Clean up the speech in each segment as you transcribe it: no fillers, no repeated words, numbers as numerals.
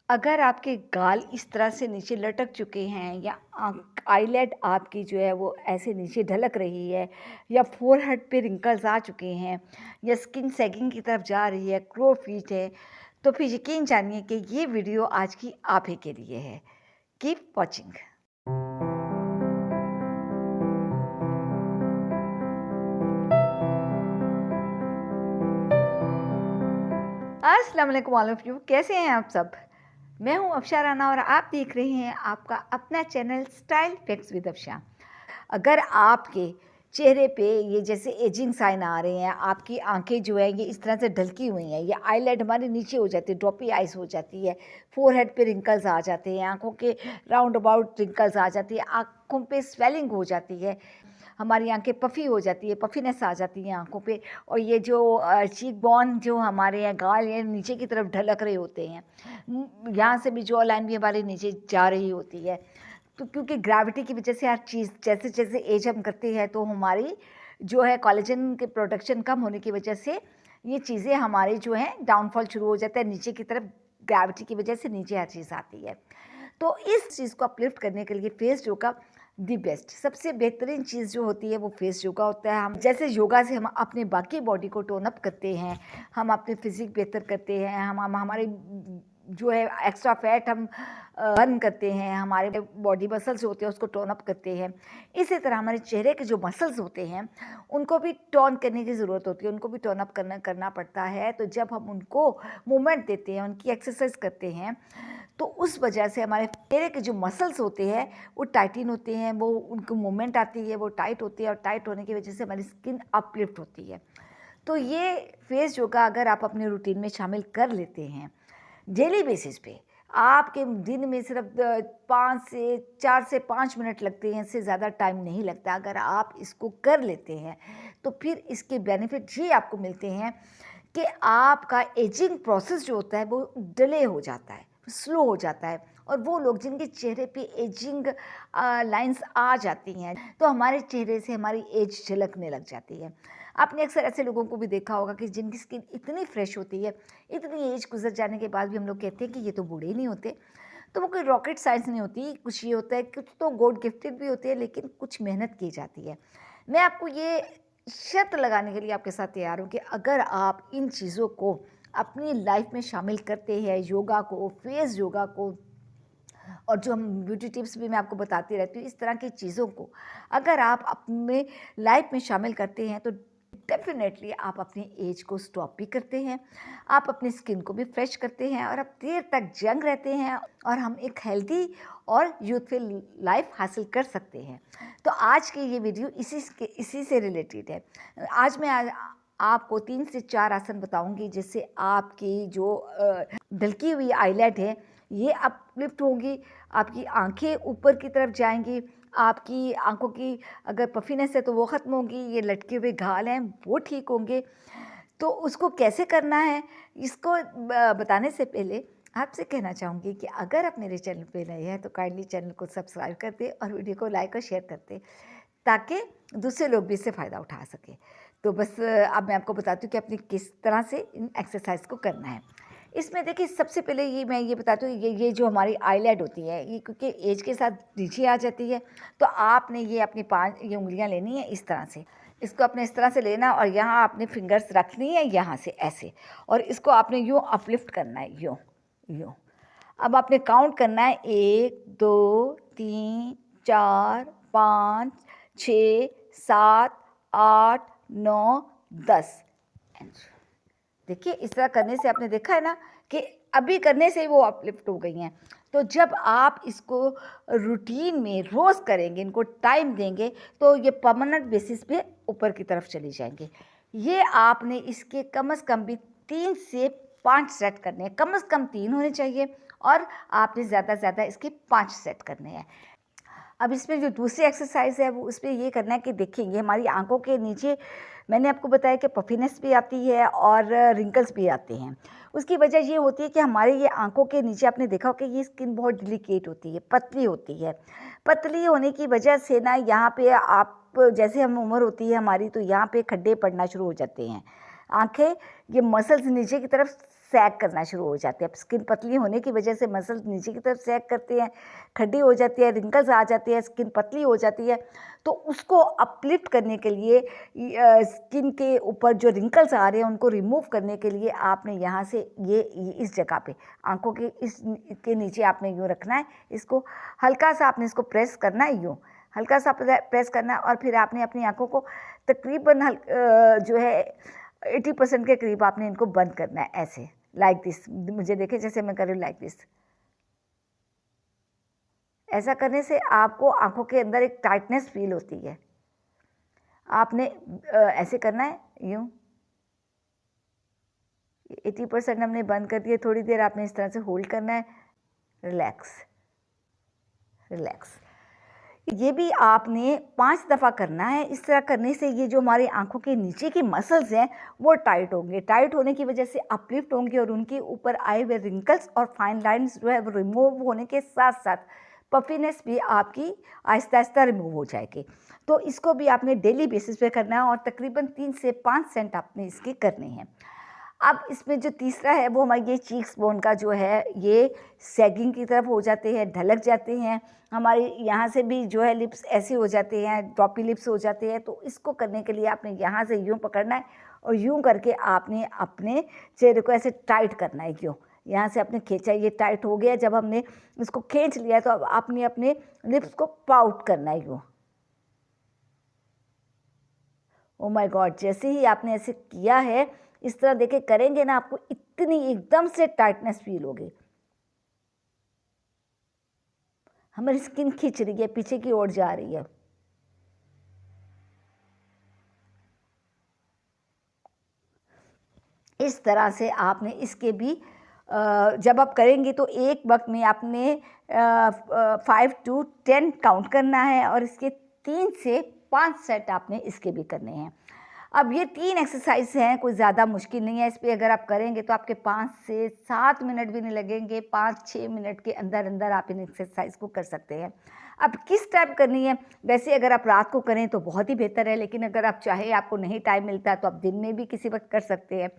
अगर आपके गाल इस तरह से नीचे लटक चुके हैं या आईलेड आपकी जो है वो ऐसे नीचे ढलक रही है या फोरहेड पे रिंकल्स आ चुके हैं या स्किन सैगिंग की तरफ जा रही है, क्रो फीट है, तो फिर यकीन जानिए कि ये वीडियो आज की आप ही के लिए है। Keep watching. अस्सलाम वालेकुम ऑल ऑफ यू, कैसे हैं आप सब? मैं हूं अफशा राना और आप देख रहे हैं आपका अपना channel style facts with Afsha. अगर आपके चेहरे पे ये जैसे एजिंग साइन आ रहे हैं, आपकी आंखें जो है ये इस तरह से ढलकी हुई हैं, ये आईलेड हमारे नीचे हो जाती है, ड्रॉपी आइज हो जाती है, फोरहेड पे रिंकल्स आ जाते हैं, आंखों के राउंड अबाउट रिंकल्स आ जाती है, आंखों पे स्वेलिंग हो जाती है, हमारी आंखें पफ़ी हो जाती है, पफ़ीनेस आ जाती है आंखों पे, और ये जो चीक बोन जो हमारे यहाँ गाल ये नीचे की तरफ ढलक रहे होते हैं, यहाँ से भी जॉ लाइन भी हमारे नीचे जा रही होती है। तो क्योंकि ग्रेविटी की वजह से हर चीज़ जैसे जैसे एज हम करते हैं तो हमारी जो है कोलेजन के प्रोडक्शन कम होने की वजह से ये चीज़ें हमारी जो है डाउनफॉल शुरू हो जाता है नीचे की तरफ, ग्रेविटी की वजह से नीचे हर चीज़ आती है। तो इस चीज़ को अपलिफ्ट करने के लिए फेस योगा दी बेस्ट, सबसे बेहतरीन चीज़ जो होती है वो फेस योगा होता है। हम जैसे योगा से हम अपने बाकी बॉडी को टोन अप करते हैं, हम अपनी फिजिक बेहतर करते हैं, हम हमारे जो है एक्स्ट्रा फैट हम बर्न करते हैं, हमारे बॉडी मसल्स होते हैं उसको टोन अप करते हैं। इसी तरह हमारे चेहरे के जो मसल्स होते हैं उनको भी टोन करने की ज़रूरत होती है, उनको भी टोन अप करना पड़ता है। तो जब हम उनको मूवमेंट देते हैं, उनकी एक्सरसाइज करते हैं, तो उस वजह से हमारे चेहरे के जो मसल्स होते हैं वो टाइटिन होते हैं, वो उनको मूवमेंट आती है, वो टाइट होती है, और टाइट होने की वजह से हमारी स्किन अपलिफ्ट होती है। तो ये फेस योगा अगर आप अपने रूटीन में शामिल कर लेते हैं डेली बेसिस पे, आपके दिन में सिर्फ 4 से 5 मिनट लगते हैं, इससे ज़्यादा टाइम नहीं लगता। अगर आप इसको कर लेते हैं तो फिर इसके बेनिफिट ये आपको मिलते हैं कि आपका एजिंग प्रोसेस जो होता है वो डिले हो जाता है, स्लो हो जाता है। और वो लोग जिनके चेहरे पे एजिंग लाइंस आ जाती हैं तो हमारे चेहरे से हमारी एज झलकने लग जाती है। आपने अक्सर ऐसे लोगों को भी देखा होगा कि जिनकी स्किन इतनी फ्रेश होती है, इतनी एज गुजर जाने के बाद भी हम लोग कहते हैं कि ये तो बूढ़े ही नहीं होते। तो वो कोई रॉकेट साइंस नहीं होती, कुछ ये होता है, कुछ तो गॉड गिफ्टेड भी होती है, लेकिन कुछ मेहनत की जाती है। मैं आपको ये शर्त लगाने के लिए आपके साथ तैयार हूँ कि अगर आप इन चीज़ों को अपनी लाइफ में शामिल करते हैं, योगा को, फेस योगा को, और जो हम ब्यूटी टिप्स भी मैं आपको बताती रहती हूँ, इस तरह की चीज़ों को अगर आप अपने लाइफ में शामिल करते हैं तो डेफिनेटली आप अपनी एज को स्टॉप भी करते हैं, आप अपनी स्किन को भी फ्रेश करते हैं, और आप देर तक यंग रहते हैं, और हम एक हेल्दी और यूथफुल लाइफ हासिल कर सकते हैं। तो आज की ये वीडियो इसी से रिलेटेड है। आज मैं आपको 3 से 4 आसन बताऊंगी जिससे आपकी जो ढलकी हुई आईलेट है ये अपलिफ्ट होंगी, आपकी आंखें ऊपर की तरफ जाएंगी, आपकी आंखों की अगर पफीनेस है तो वो ख़त्म होगी, ये लटके हुए घाव हैं वो ठीक होंगे। तो उसको कैसे करना है इसको बताने से पहले आपसे कहना चाहूँगी कि अगर आप मेरे चैनल पे नए हैं तो काइंडली चैनल को सब्सक्राइब कर दें और वीडियो को लाइक और शेयर कर दें, ताकि दूसरे लोग भी इससे फ़ायदा उठा सकें। तो बस अब मैं आपको बताती हूँ कि अपनी किस तरह से इन एक्सरसाइज को करना है। इसमें देखिए सबसे पहले मैं ये बताती हूँ, ये जो हमारी आईलेड होती है ये क्योंकि एज के साथ नीचे आ जाती है, तो आपने ये अपनी 5 ये उंगलियाँ लेनी है इस तरह से। इसको अपने इस तरह से लेना और यहाँ आपने फिंगर्स रखनी है यहाँ से ऐसे, और इसको आपने यूँ अपलिफ्ट करना है, यूँ यूँ। अब आपने काउंट करना है 1 2 3 4 5 6 7 8 9 10। देखिए इस तरह करने से आपने देखा है ना कि अभी करने से ही वो अपलिफ्ट हो गई हैं। तो जब आप इसको रूटीन में रोज़ करेंगे, इनको टाइम देंगे, तो ये परमानेंट बेसिस पे ऊपर की तरफ चली जाएंगे। ये आपने इसके कम से कम भी 3 से 5 सेट करने हैं, कम से कम 3 होने चाहिए, और आपने ज़्यादा से ज़्यादा इसके 5 सेट करने हैं। अब इसमें जो दूसरी एक्सरसाइज है वो उसमें ये करना है कि देखिए ये हमारी आंखों के नीचे मैंने आपको बताया कि पफीनेस भी आती है और रिंकल्स भी आते हैं। उसकी वजह ये होती है कि हमारे ये आंखों के नीचे आपने देखा हो कि ये स्किन बहुत डिलिकेट होती है, पतली होती है। पतली होने की वजह से ना यहाँ पे आप जैसे हम उम्र होती है हमारी तो यहाँ पे खड्डे पड़ना शुरू हो जाते हैं। आंखें ये मसल्स नीचे की तरफ सैग करना शुरू हो जाते हैं। अब स्किन पतली होने की वजह से मसल्स नीचे की तरफ सैग करते हैं, खड्डी हो जाती है, रिंकल्स आ जाती है, स्किन पतली हो जाती है। तो उसको अपलिफ्ट करने के लिए स्किन के ऊपर जो रिंकल्स आ रहे हैं उनको रिमूव करने के लिए आपने यहाँ से ये इस जगह पे आँखों के इस के नीचे आपने यूँ रखना है, इसको हल्का सा आपने इसको प्रेस करना है, यूँ हल्का सा प्रेस करना है और फिर आपने अपनी आँखों को तकरीबन जो है 80% के करीब आपने इनको बंद करना है, ऐसे लाइक दिस। मुझे देखें जैसे मैं कर रही हूँ, लाइक दिस। ऐसा करने से आपको आँखों के अंदर एक टाइटनेस फील होती है। आपने ऐसे करना है, यूँ 80% हमने बंद कर दिए। थोड़ी देर आपने इस तरह से होल्ड करना है, रिलैक्स रिलैक्स। ये भी आपने 5 दफ़ा करना है। इस तरह करने से ये जो हमारी आँखों के नीचे की मसल्स हैं वो टाइट होंगे। टाइट होने की वजह से अपलिफ्ट होंगे और उनके ऊपर आए हुए रिंकल्स और फाइन लाइंस जो है वो रिमूव होने के साथ साथ पफीनेस भी आपकी आहिस्ता आहिस्ता रिमूव हो जाएगी। तो इसको भी आपने डेली बेसिस पे करना है और तकरीबन 3 से 5 सेट आपने इसके करने हैं। अब इसमें जो तीसरा है वो हमारी ये चीक्स बोन का जो है ये सैगिंग की तरफ हो जाते हैं, ढलक जाते हैं। हमारे यहाँ से भी जो है लिप्स ऐसे हो जाते हैं, ड्रॉपी लिप्स हो जाते हैं। तो इसको करने के लिए आपने यहाँ से यूँ पकड़ना है और यूँ करके आपने अपने चेहरे को ऐसे टाइट करना है, यूँ यहाँ से आपने खींचा, ये टाइट हो गया। जब हमने इसको खींच लिया तो अब आपने अपने लिप्स को पाउट करना है, यूँ। ओ माय गॉड, जैसे ही आपने ऐसे किया है इस तरह देखे करेंगे ना, आपको इतनी एकदम से टाइटनेस फील होगी। हमारी स्किन खिंच रही है, पीछे की ओर जा रही है। इस तरह से आपने इसके भी जब आप करेंगे तो एक वक्त में आपने 5 to 10 काउंट करना है और इसके 3 से 5 सेट आपने इसके भी करने हैं। अब ये 3 एक्सरसाइज हैं, कोई ज़्यादा मुश्किल नहीं है। इस पे अगर आप करेंगे तो आपके 5 से 7 मिनट भी नहीं लगेंगे। 5-6 मिनट के अंदर अंदर आप इन एक्सरसाइज को कर सकते हैं। अब किस टाइम करनी है? वैसे अगर आप रात को करें तो बहुत ही बेहतर है, लेकिन अगर आप चाहें, आपको नहीं टाइम मिलता तो आप दिन में भी किसी वक्त कर सकते हैं।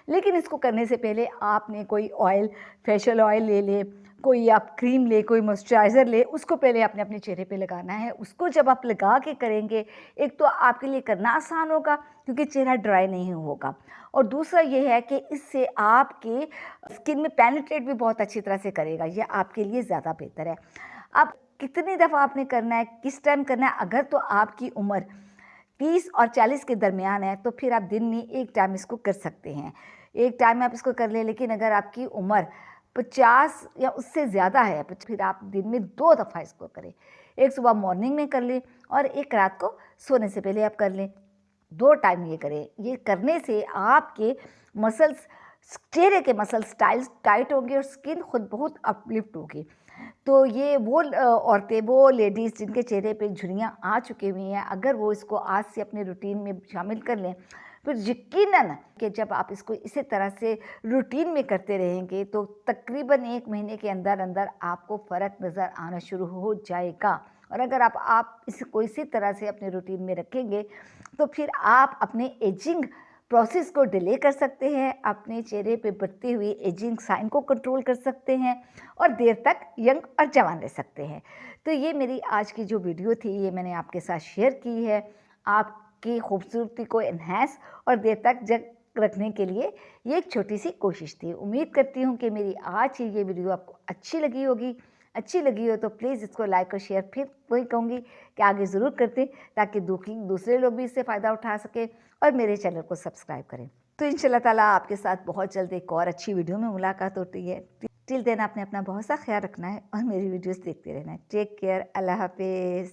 लेकिन इसको करने से पहले आपने कोई ऑयल, फेशियल ऑयल ले लें, कोई आप क्रीम ले, कोई मॉइस्चराइज़र ले, उसको पहले आपने अपने चेहरे पे लगाना है। उसको जब आप लगा के करेंगे, एक तो आपके लिए करना आसान होगा क्योंकि चेहरा ड्राई नहीं होगा, और दूसरा ये है कि इससे आपके स्किन में पेनिट्रेट भी बहुत अच्छी तरह से करेगा। ये आपके लिए ज़्यादा बेहतर है। अब कितनी दफ़ा आपने करना है, किस टाइम करना है? अगर तो आपकी उम्र 30 और 40 के दरमियान है तो फिर आप दिन में एक टाइम इसको कर सकते हैं। एक टाइम में आप इसको कर लें। लेकिन अगर आपकी उम्र 50 या उससे ज़्यादा है तो फिर आप दिन में 2 दफ़ा इसको करें। एक सुबह मॉर्निंग में कर लें और एक रात को सोने से पहले आप कर लें। 2 टाइम ये करें। ये करने से आपके मसल्स, चेहरे के मसल्स टाइट होंगे और स्किन खुद बहुत अपलिफ्ट होगी। तो ये वो औरतें, वो लेडीज़ जिनके चेहरे पे झुर्रियाँ आ चुकी हुई हैं, अगर वो इसको आज से अपने रूटीन में शामिल कर लें, फिर यकीनन कि जब आप इसको इसी तरह से रूटीन में करते रहेंगे तो तकरीबन 1 महीने के अंदर अंदर आपको फ़र्क नज़र आना शुरू हो जाएगा। और अगर आप इसको इसी तरह से अपने रूटीन में रखेंगे तो फिर आप अपने एजिंग प्रोसेस को डिले कर सकते हैं, अपने चेहरे पे बढ़ती हुई एजिंग साइन को कंट्रोल कर सकते हैं और देर तक यंग और जवान रह सकते हैं। तो ये मेरी आज की जो वीडियो थी, ये मैंने आपके साथ शेयर की है, आपकी खूबसूरती को एनहांस और देर तक जग रखने के लिए ये एक छोटी सी कोशिश थी। उम्मीद करती हूँ कि मेरी आज की ये वीडियो आपको अच्छी लगी होगी। अच्छी लगी हो तो प्लीज़ इसको लाइक और शेयर फिर वही कहूँगी कि आगे ज़रूर करते, ताकि दूसरे लोग भी इससे फ़ायदा उठा सकें और मेरे चैनल को सब्सक्राइब करें। तो इंशाल्लाह ताला आपके साथ बहुत जल्द एक और अच्छी वीडियो में मुलाकात होती है। टिल देन आपने अपना बहुत सा ख्याल रखना है और मेरी वीडियोस देखते रहना है। टेक केयर, अल्लाह हाफिज़।